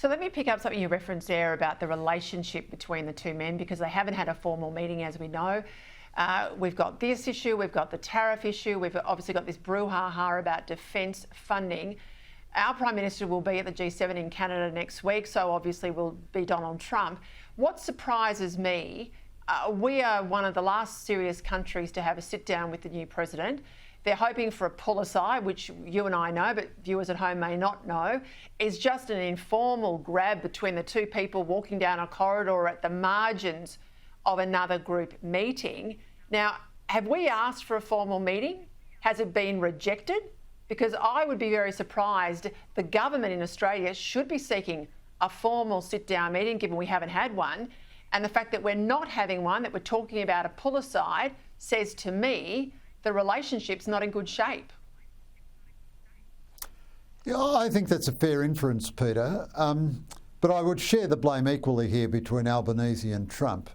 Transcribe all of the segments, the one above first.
So let me pick up something you referenced there about the relationship between the two men, because they haven't had a formal meeting, as we know. We've got this issue, we've got the tariff issue, we've obviously got this brouhaha about defence funding. Our Prime Minister will be at the G7 in Canada next week, so obviously will be Donald Trump. What surprises me, we are one of the last serious countries to have a sit down with the new president. They're hoping for a pull aside, which you and I know, but viewers at home may not know, is just an informal grab between the two people walking down a corridor at the margins of another group meeting. Now, have we asked for a formal meeting? Has it been rejected? Because I would be very surprised. The government in Australia should be seeking a formal sit-down meeting, given we haven't had one. And the fact that we're not having one, that we're talking about a pull aside, says to me the relationship's not in good shape. Yeah, I think that's a fair inference, Peter. But I would share the blame equally here between Albanese and Trump.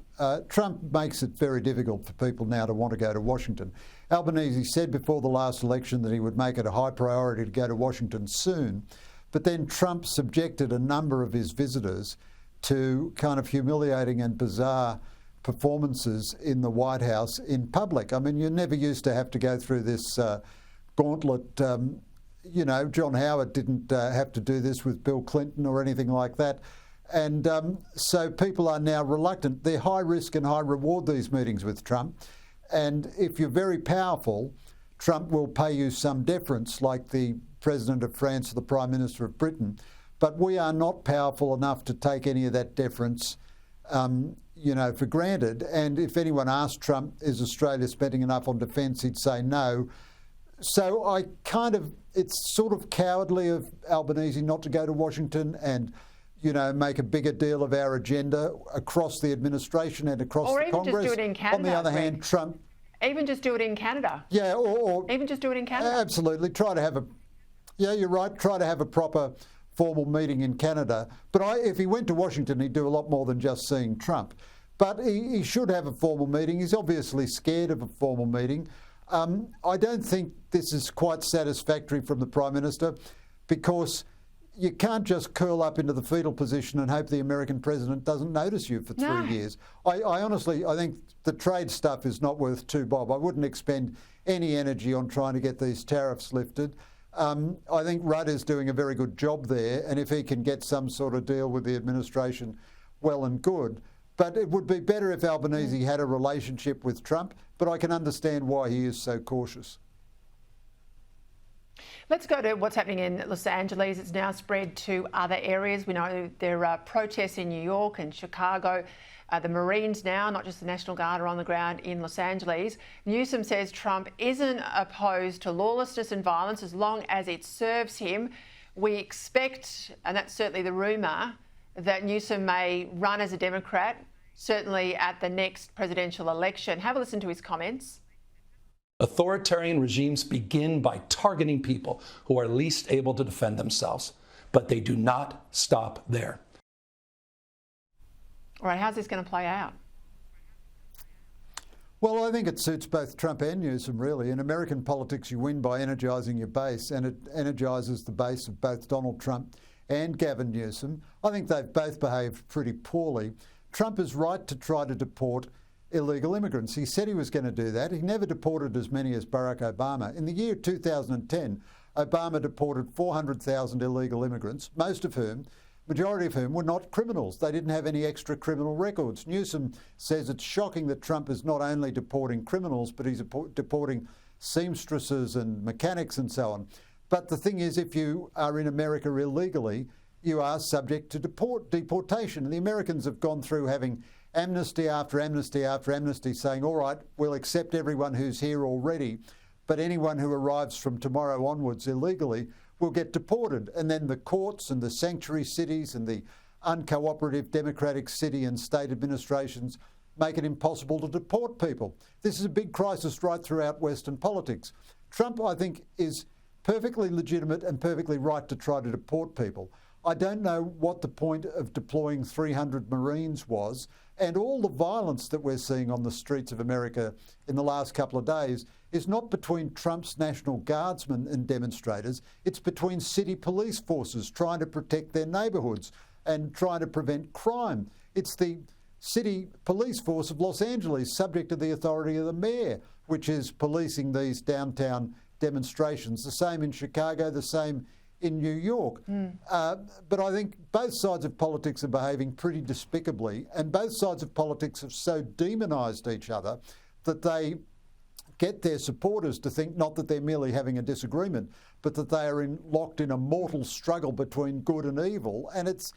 Trump makes it very difficult for people now to want to go to Washington. Albanese said before the last election that he would make it a high priority to go to Washington soon, but then Trump subjected a number of his visitors to kind of humiliating and bizarre performances in the White House in public. I mean, you never used to have to go through this gauntlet. You know, John Howard didn't have to do this with Bill Clinton or anything like that. And so people are now reluctant. They're high risk and high reward, these meetings with Trump. And if you're very powerful, Trump will pay you some deference, like the President of France or the Prime Minister of Britain. But we are not powerful enough to take any of that deference you know, for granted. And if anyone asked Trump, is Australia spending enough on defence, he'd say no. So it's sort of cowardly of Albanese not to go to Washington and, you know, make a bigger deal of our agenda across the administration and across the Congress. Or even just do it in Canada. On the other hand, Trump... Even just do it in Canada. Yeah, or even just do it in Canada. Absolutely. Yeah, you're right. Try to have a proper formal meeting in Canada. But if he went to Washington, he'd do a lot more than just seeing Trump. But he should have a formal meeting. He's obviously scared of a formal meeting. I don't think this is quite satisfactory from the Prime Minister, because you can't just curl up into the fetal position and hope the American president doesn't notice you for 3 years. I honestly think the trade stuff is not worth two bob. I wouldn't expend any energy on trying to get these tariffs lifted. I think Rudd is doing a very good job there, and if he can get some sort of deal with the administration, well and good. But it would be better if Albanese had a relationship with Trump, but I can understand why he is so cautious. Let's go to what's happening in Los Angeles. It's now spread to other areas. We know there are protests in New York and Chicago. The Marines now, not just the National Guard, are on the ground in Los Angeles. Newsom says Trump isn't opposed to lawlessness and violence as long as it serves him. We expect, and that's certainly the rumour, that Newsom may run as a Democrat, certainly at the next presidential election. Have a listen to his comments. Authoritarian regimes begin by targeting people who are least able to defend themselves, but they do not stop there. All right, how's this going to play out? Well, I think it suits both Trump and Newsom, really. In American politics, you win by energising your base, and it energises the base of both Donald Trump and Gavin Newsom. I think they've both behaved pretty poorly. Trump is right to try to deport illegal immigrants. He said he was going to do that. He never deported as many as Barack Obama. In the year 2010, Obama deported 400,000 illegal immigrants, majority of whom were not criminals. They didn't have any extra criminal records. Newsom says it's shocking that Trump is not only deporting criminals, but he's deporting seamstresses and mechanics and so on. But the thing is, if you are in America illegally, you are subject to deportation. And the Americans have gone through having amnesty after amnesty after amnesty, saying, all right, we'll accept everyone who's here already, but anyone who arrives from tomorrow onwards illegally will get deported. And then the courts and the sanctuary cities and the uncooperative democratic city and state administrations make it impossible to deport people. This is a big crisis right throughout Western politics. Trump, I think, is perfectly legitimate and perfectly right to try to deport people. I don't know what the point of deploying 300 Marines was, and all the violence that we're seeing on the streets of America in the last couple of days is not between Trump's National Guardsmen and demonstrators, it's between city police forces trying to protect their neighbourhoods. and trying to prevent crime. It's the city police force of Los Angeles, subject to the authority of the mayor, which is policing these downtown demonstrations. The same in Chicago, the same in New York. But I think both sides of politics are behaving pretty despicably, and both sides of politics have so demonised each other that they get their supporters to think not that they're merely having a disagreement, but that they are locked in a mortal struggle between good and evil. And it's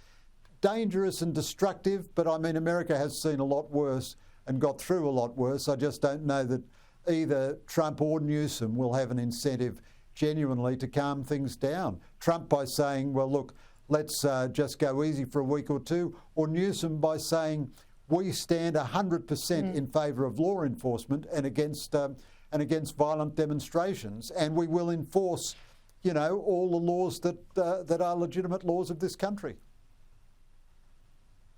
dangerous and destructive, but I mean, America has seen a lot worse and got through a lot worse. I just don't know that either Trump or Newsom will have an incentive genuinely to calm things down. Trump by saying, well, look, let's just go easy for a week or two, or Newsom by saying, we stand 100% in favour of law enforcement and against violent demonstrations, and we will enforce, you know, all the laws that are legitimate laws of this country.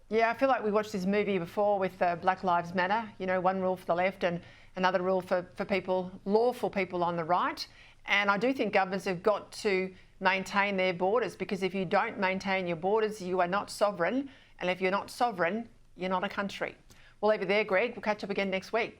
Yeah, I feel like we watched this movie before with Black Lives Matter. You know, one rule for the left and another rule for people, lawful people on the right. And I do think governments have got to maintain their borders, because if you don't maintain your borders, you are not sovereign. And if you're not sovereign, you're not a country. We'll leave it there, Greg. We'll catch up again next week.